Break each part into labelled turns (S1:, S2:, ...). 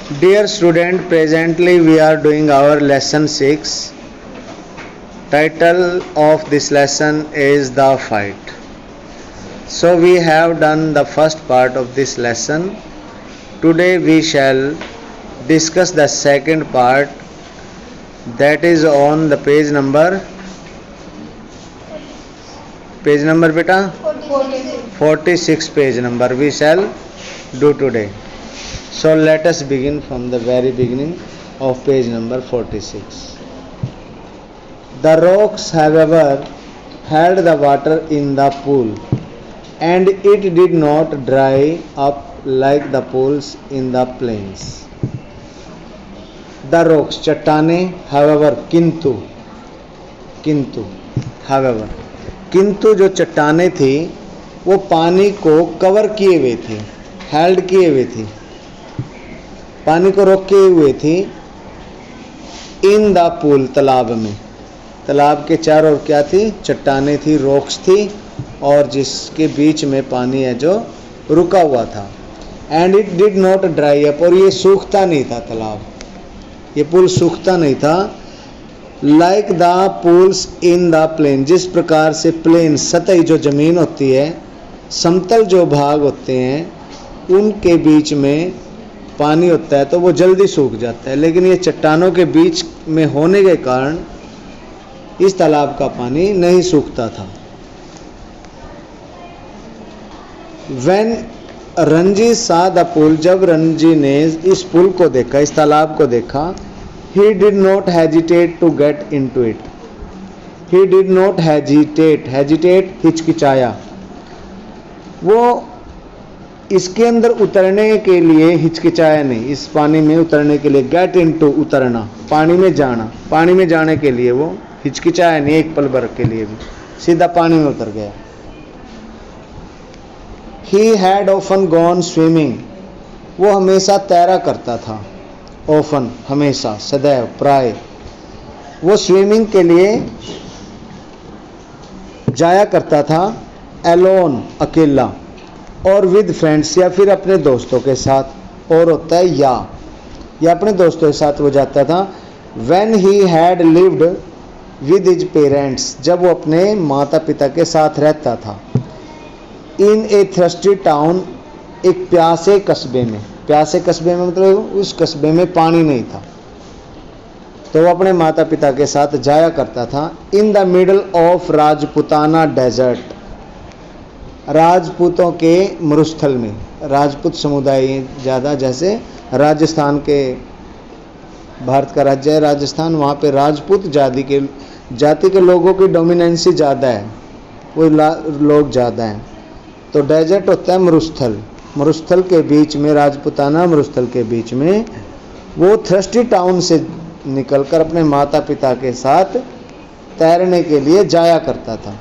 S1: Dear student, presently we are doing our lesson 6. Title of this lesson is The Fight. So we have done the first part of this lesson. Today we shall discuss the second part, that is on the page number beta 46 page number we shall do today. So let us begin from the very beginning of page number 46. The rocks, however, held the water in the pool, and it did not dry up like the pools in the plains. The rocks, चट्टाने, however, किंतु जो चट्टाने थी वो पानी को cover किए हुए थी, हेल्ड किए हुए थी, पानी को रोके हुए थी इन द पूल, तालाब में। तालाब के चारों ओर क्या थी? चट्टाने थी, रॉक्स थी, और जिसके बीच में पानी है जो रुका हुआ था। And it did not dry up, और ये सूखता नहीं था तालाब, ये पुल सूखता नहीं था। Like the pools in the plain, जिस प्रकार से प्लेन, सतही जो जमीन होती है, समतल जो भाग होते हैं, उनके बीच में पानी होता है तो वो जल्दी सूख जाता है, लेकिन ये चट्टानों के बीच में होने के कारण इस तालाब का पानी नहीं सूखता था। When रंजी सा द पुल, जब रंजी ने इस पुल को देखा, इस तालाब को देखा, he did not hesitate to get into it. He did not hesitate हिचकिचाया, वो इसके अंदर उतरने के लिए हिचकिचाया नहीं, इस पानी में उतरने के लिए। गेट इनटू, उतरना, पानी में जाना, पानी में जाने के लिए वो हिचकिचाया नहीं एक पल भर के लिए भी, सीधा पानी में उतर गया। He had often gone swimming, वो हमेशा तैरा करता था। often, हमेशा, सदैव, प्राय, वो स्विमिंग के लिए जाया करता था। alone, अकेला, और विद फ्रेंड्स, या फिर अपने दोस्तों के साथ, और होता है या अपने दोस्तों के साथ वो जाता था। When he had lived with his parents, जब वो अपने माता पिता के साथ रहता था। In a thirsty town, एक प्यासे कस्बे में, प्यासे कस्बे में मतलब उस कस्बे में पानी नहीं था, तो वो अपने माता पिता के साथ जाया करता था। In the middle of Rajputana desert, राजपूतों के मरुस्थल में, राजपूत समुदाय ज़्यादा, जैसे राजस्थान के, भारत का राज्य है राजस्थान, वहाँ पे राजपूत जाति के लोगों की डोमिनेंसी ज़्यादा है, वो लोग ज़्यादा हैं। तो डेजर्ट होता है मरुस्थल, मरुस्थल के बीच में, राजपुताना मरुस्थल के बीच में वो थ्रस्टी टाउन से निकलकर अपने माता पिता के साथ तैरने के लिए जाया करता था।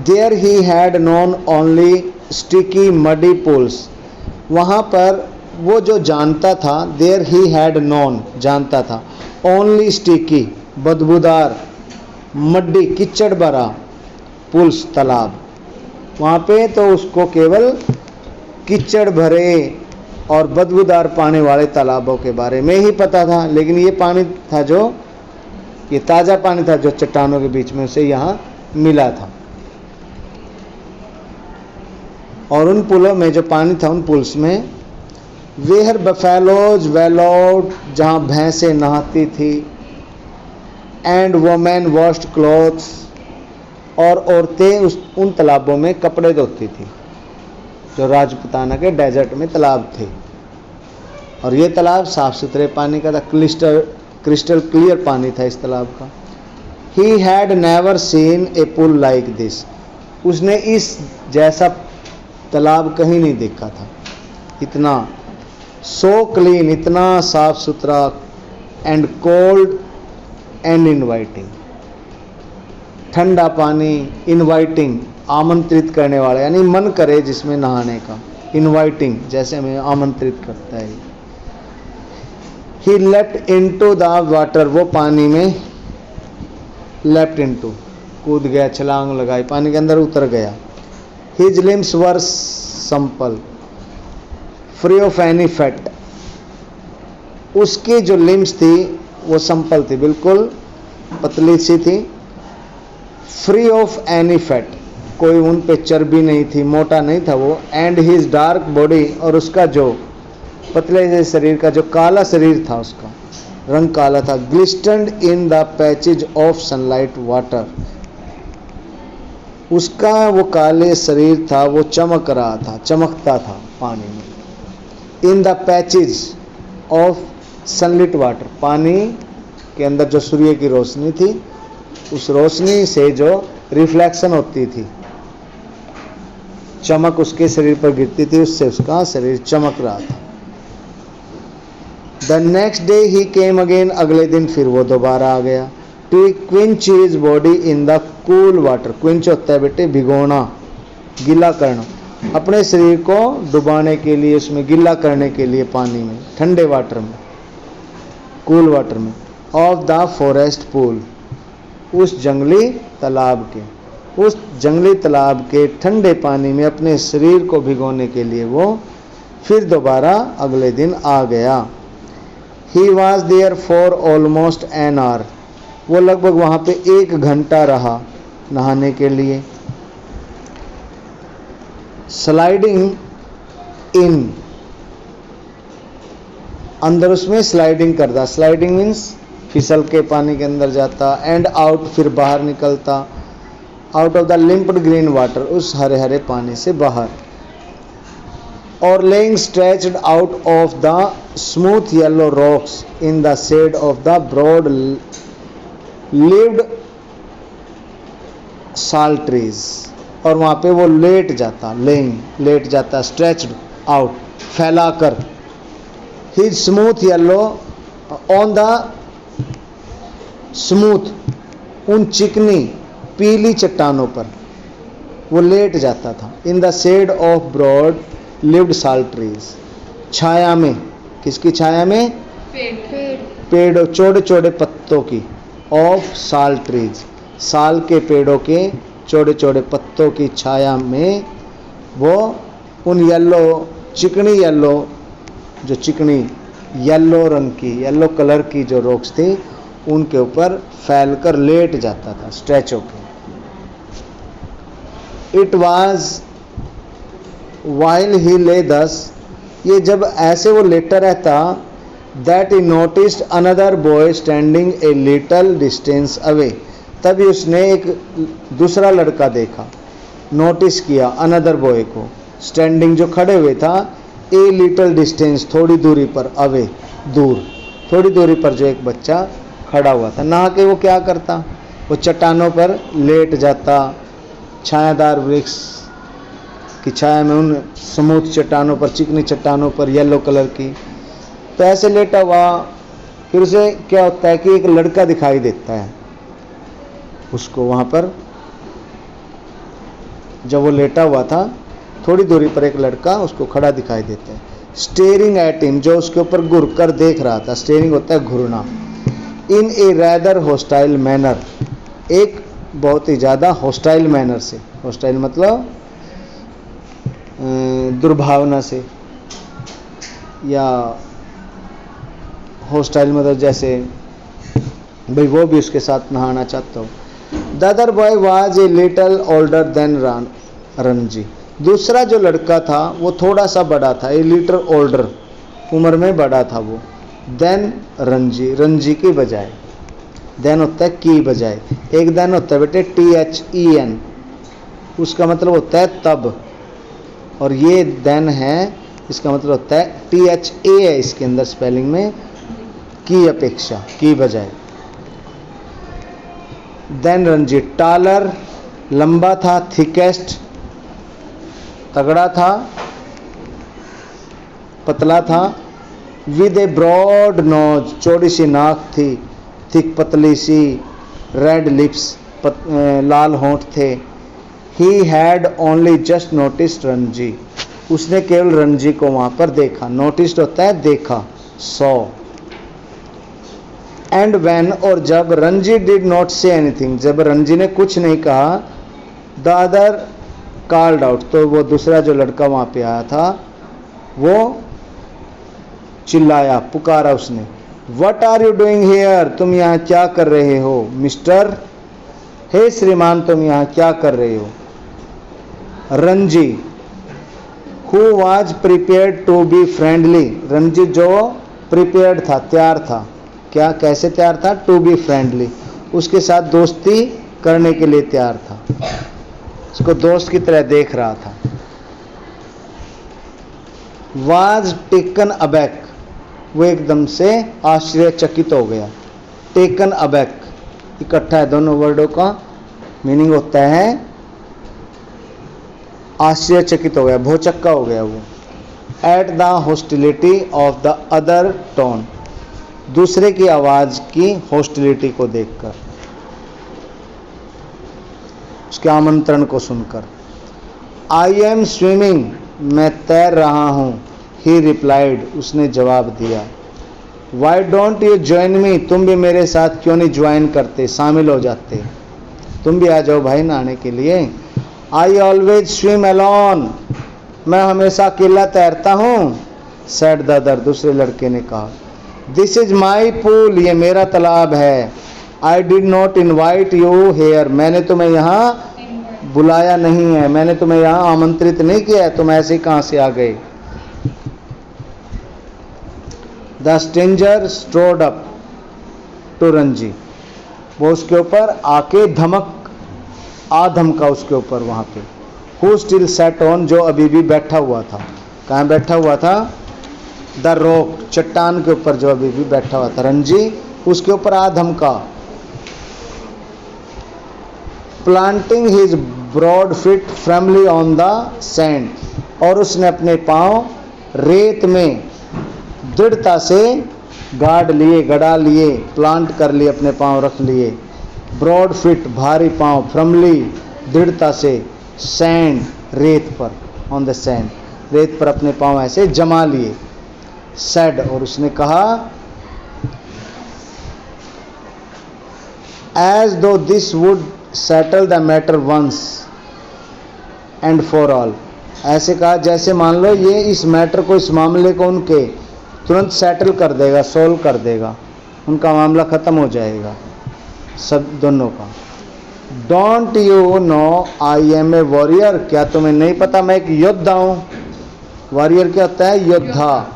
S1: There he had known only sticky muddy pools, वहाँ पर वो जो जानता था, there he had known, जानता था, only sticky, बदबूदार, मड्डी, कीचड़ भरा, पुल्स, तालाब, वहाँ पे तो उसको केवल कीचड़ भरे और बदबूदार पानी वाले तालाबों के बारे में ही पता था। लेकिन ये पानी था जो, ये ताज़ा पानी था जो चट्टानों के बीच में उसे यहाँ मिला था। और उन पुलों में जो पानी था, उन पुल्स में, वेहर बफेलोज वेलोड, जहाँ भैंसें नहाती थी, एंड वोमेन वॉश्ड क्लॉथ्स, और औरतें उन तालाबों में कपड़े धोती थी, जो राजपुताना के डेजर्ट में तालाब थे। और ये तालाब साफ सुथरे पानी का था, क्रिस्टल क्लियर पानी था इस तालाब का। He had never seen a pool like this, उसने इस जैसा तालाब कहीं नहीं देखा था, इतना सो क्लीन, इतना साफ सुथरा, एंड कोल्ड एंड इनवाइटिंग, ठंडा पानी, इनवाइटिंग, आमंत्रित करने वाला, यानी मन करे जिसमें नहाने का, इनवाइटिंग, जैसे हमें आमंत्रित करता है। ही लेफ्ट इनटू द वाटर, वो पानी में, लेफ्ट इनटू, कूद गया, छलांग लगाई, पानी के अंदर उतर गया। His limbs were supple, free of any fat, उसकी जो लिम्स थी वो सिंपल थी, बिल्कुल पतली सी थी, फ्री ऑफ एनी फैट, कोई उन पे चर्बी नहीं थी, मोटा नहीं था वो, एंड हिज डार्क बॉडी, और उसका जो पतले से शरीर का जो काला शरीर था, उसका रंग काला था, glistered in the patches of sunlight water, उसका वो काले शरीर था वो चमक रहा था, चमकता था पानी में, इन the patches of sunlit water, पानी के अंदर जो सूर्य की रोशनी थी उस रोशनी से जो रिफ्लेक्शन होती थी, चमक उसके शरीर पर गिरती थी, उससे उसका शरीर चमक रहा था। द नेक्स्ट डे ही केम अगेन, अगले दिन फिर वो दोबारा आ गया, to quench his body in the cool water, quench होता है बेटे भिगोना, गीला करना, अपने शरीर को डुबाने के लिए, उसमें गीला करने के लिए पानी में, ठंडे वाटर में, कूल वाटर में, ऑफ द फॉरेस्ट पूल, उस जंगली तालाब के, उस जंगली तालाब के ठंडे पानी में अपने शरीर को भिगोने के लिए वो फिर दोबारा अगले दिन आ गया। He was there for almost an hour, वो लगभग वहाँ पे 1 घंटा रहा नहाने के लिए। स्लाइडिंग इन, अंदर उसमें स्लाइडिंग करता, स्लाइडिंग मीन्स फिसल के पानी के अंदर जाता, एंड आउट, फिर बाहर निकलता, out of the limpid green water, उस हरे हरे पानी से बाहर, और lying stretched out of the smooth yellow rocks in the shade of the broad leaved sal trees, और वहाँ पे वो लेट जाता, लेइंग लेट जाता, स्ट्रेच्ड आउट फैलाकर, his smooth yellow on the smooth, उन चिकनी पीली चट्टानों पर वो लेट जाता था, in the shade of broad leaved sal trees, छाया में, किसकी छाया में, पेड़ों, चौड़े चौड़े पत्तों की, ऑफ साल ट्रीज, साल के पेड़ों के चौड़े चौड़े पत्तों की छाया में वो उन येलो, चिकनी येलो, जो चिकनी येलो रंग की, येलो कलर की जो रॉक्स थी उनके ऊपर फैलकर लेट जाता था, स्ट्रेच होकर। इट वॉज वाइल ही ले दस, ये जब ऐसे वो लेटा रहता, that he noticed another boy standing a little distance away, तभी उसने एक दूसरा लड़का देखा, नोटिस किया अनदर बॉय को, स्टैंडिंग जो खड़े हुए था, ए लिटल डिस्टेंस, थोड़ी दूरी पर, अवे दूर, थोड़ी दूरी पर जो एक बच्चा खड़ा हुआ था। नहा के वो क्या करता, वो चट्टानों पर लेट जाता, छायादार वृक्ष की छाया में, उन स्मूथ चट्टानों पर, चिकनी चट्टानों पर येलो कलर की, तो ऐसे लेटा हुआ, फिर उसे क्या होता है कि एक लड़का दिखाई देता है उसको वहाँ पर, जब वो लेटा हुआ था थोड़ी दूरी पर एक लड़का उसको खड़ा दिखाई देता है, स्टेयरिंग एट हिम, जो उसके ऊपर घूर कर देख रहा था, स्टेयरिंग होता है घूरना, इन ए रैदर हॉस्टाइल मैनर, एक बहुत ही ज़्यादा हॉस्टाइल मैनर से, हॉस्टाइल मतलब दुर्भावना से, या हॉस्टाइल मतलब जैसे भाई वो भी उसके साथ नहाना चाहता हो। The other boy was a little older than Ranji, दूसरा जो लड़का था वो थोड़ा सा बड़ा था, ए लिटल ओल्डर, उम्र में बड़ा था वो, देन रणजी, रणजी की बजाय, देन होता है की बजाय, एक देन होता है बेटे THEN, उसका मतलब होता है तब, और ये देन है, इसका मतलब होता है THA है इसके अंदर स्पेलिंग में, की अपेक्षा, की बजाय। देन रणजी, टालर, लंबा था, थिकेस्ट, तगड़ा था, पतला था, विद ए ब्रॉड नोज, चौड़ी सी नाक थी, थिक पतली सी, रेड लिप्स, लाल होंठ थे। He had only just noticed Ranji, उसने केवल रणजी को वहां पर देखा, नोटिस्ड होता है देखा, सॉ। एंड व्हेन, और जब Ranji did not say anything, जब रणजी ने कुछ नहीं कहा, द अदर कॉल्ड आउट, तो वो दूसरा जो लड़का वहां पे आया था वो चिल्लाया, पुकारा उसने। What are you doing here, तुम यहाँ क्या कर रहे हो? मिस्टर, हे श्रीमान, तुम यहाँ क्या कर रहे हो? Ranji, who was prepared to be friendly, Ranji जो प्रिपेयर्ड था, तैयार था, क्या कैसे तैयार था? टू बी फ्रेंडली, उसके साथ दोस्ती करने के लिए तैयार था, उसको दोस्त की तरह देख रहा था। वाज टेकन अबैक, वो एकदम से आश्चर्यचकित हो गया। टेकन अबैक इकट्ठा है, दोनों वर्डों का मीनिंग होता है आश्चर्यचकित हो गया, भौचक्का हो गया वो। At the hostility of the other tone, दूसरे की आवाज की हॉस्टिलिटी को देखकर, उसके आमंत्रण को सुनकर। आई एम स्विमिंग, मैं तैर रहा हूं। ही रिप्लाइड, उसने जवाब दिया। Why don't you join me, तुम भी मेरे साथ क्यों नहीं ज्वाइन करते, शामिल हो जाते, तुम भी आ जाओ भाई नहाने के लिए। आई ऑलवेज स्विम अलोन, मैं हमेशा अकेला तैरता हूं। सेड द अदर, दूसरे लड़के ने कहा। दिस इज माई पूल, ये मेरा तालाब है। I did not invite you here, मैंने तुम्हें यहाँ बुलाया नहीं है, मैंने तुम्हें यहाँ आमंत्रित नहीं किया है, तुम ऐसे कहां से आ गए? The stranger strode up to Ranji, वो उसके ऊपर आके धमका उसके ऊपर वहां पे। हु स्टिल सैट ऑन, जो अभी भी बैठा हुआ था, कहाँ बैठा हुआ था? द रॉक, चट्टान के ऊपर जो अभी भी बैठा हुआ था रंजी, उसके ऊपर आ धमका। Planting his broad feet firmly on the sand, और उसने अपने पांव रेत में दृढ़ता से गाड़ लिए, गड़ा लिए, प्लांट कर लिए, अपने पांव रख लिए। ब्रॉड फीट, भारी पांव, फर्मली, दृढ़ता से, सैंड, रेत पर, ऑन द सैंड, रेत पर अपने पांव ऐसे जमा लिए। सैड, और उसने कहा, as though this would settle the matter once and for all, ऐसे कहा जैसे मान लो ये इस मैटर को, इस मामले को उनके तुरंत सेटल कर देगा, सोल्व कर देगा, उनका मामला खत्म हो जाएगा सब दोनों का। Don't you know I am a warrior, क्या तुम्हें नहीं पता मैं एक योद्धा हूं? वॉरियर क्या होता है? योद्धा।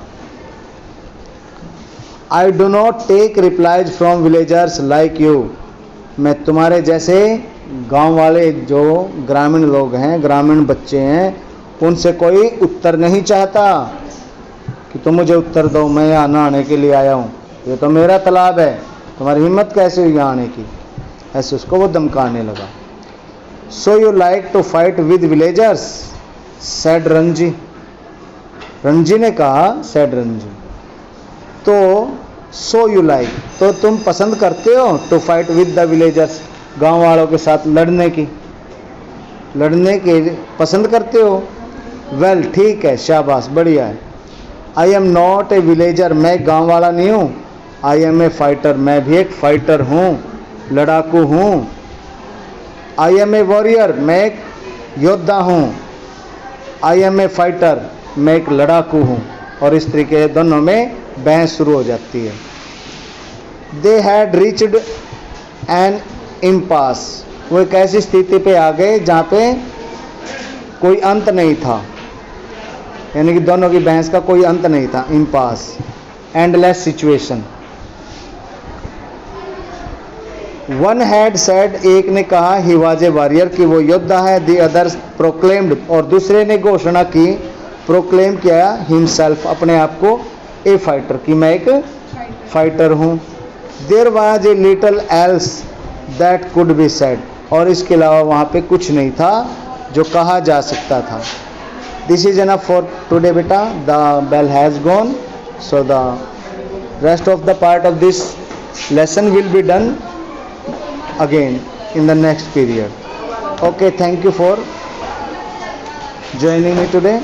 S1: I do not take replies from villagers like you, मैं तुम्हारे जैसे गांव वाले जो ग्रामीण लोग हैं, ग्रामीण बच्चे हैं, उनसे कोई उत्तर नहीं चाहता कि तुम मुझे उत्तर दो, मैं यहाँ नहाने के लिए आया हूँ, ये तो मेरा तालाब है, तुम्हारी हिम्मत कैसे हुई यहाँ आने की? ऐसे उसको वो धमकाने लगा। So you like to fight with villagers, said Ranji, रंजी ने कहा, सेड रंजी, तो सो यू लाइक, तो तुम पसंद करते हो to fight with the villagers, गांव वालों के साथ लड़ने के पसंद करते हो? वेल, ठीक है, शाबाश, बढ़िया है। I am not a villager, मैं गांव वाला नहीं हूँ। आई एम ए फाइटर, मैं भी एक फाइटर हूँ, लड़ाकू हूँ। आई एम ए वॉरियर, मैं एक योद्धा हूँ। आई एम ए फाइटर, मैं एक लड़ाकू हूँ। और इस तरीके दोनों में बहस शुरू हो जाती है। They had reached N impasse, वो एक ऐसी स्थिति पे आ गए जहाँ पे कोई अंत नहीं था, यानी कि दोनों की बहस का कोई अंत नहीं था। Impasse, endless situation. One had said, एक ने कहा, ही वाज ए वॉरियर, कि वो योद्धा है। द अदर्स प्रोक्लेम्ड, और दूसरे ने घोषणा की, प्रोक्लेम किया, हिमसेल्फ, अपने आप को, ए फाइटर, कि मैं एक फाइटर हूँ। There was a little else that could be said, और इसके अलावा वहाँ पे कुछ नहीं था जो कहा जा सकता था। This is enough for today बेटा, the bell has gone, so the rest of the part of this lesson will be done again in the next period. Okay, thank you for joining me today.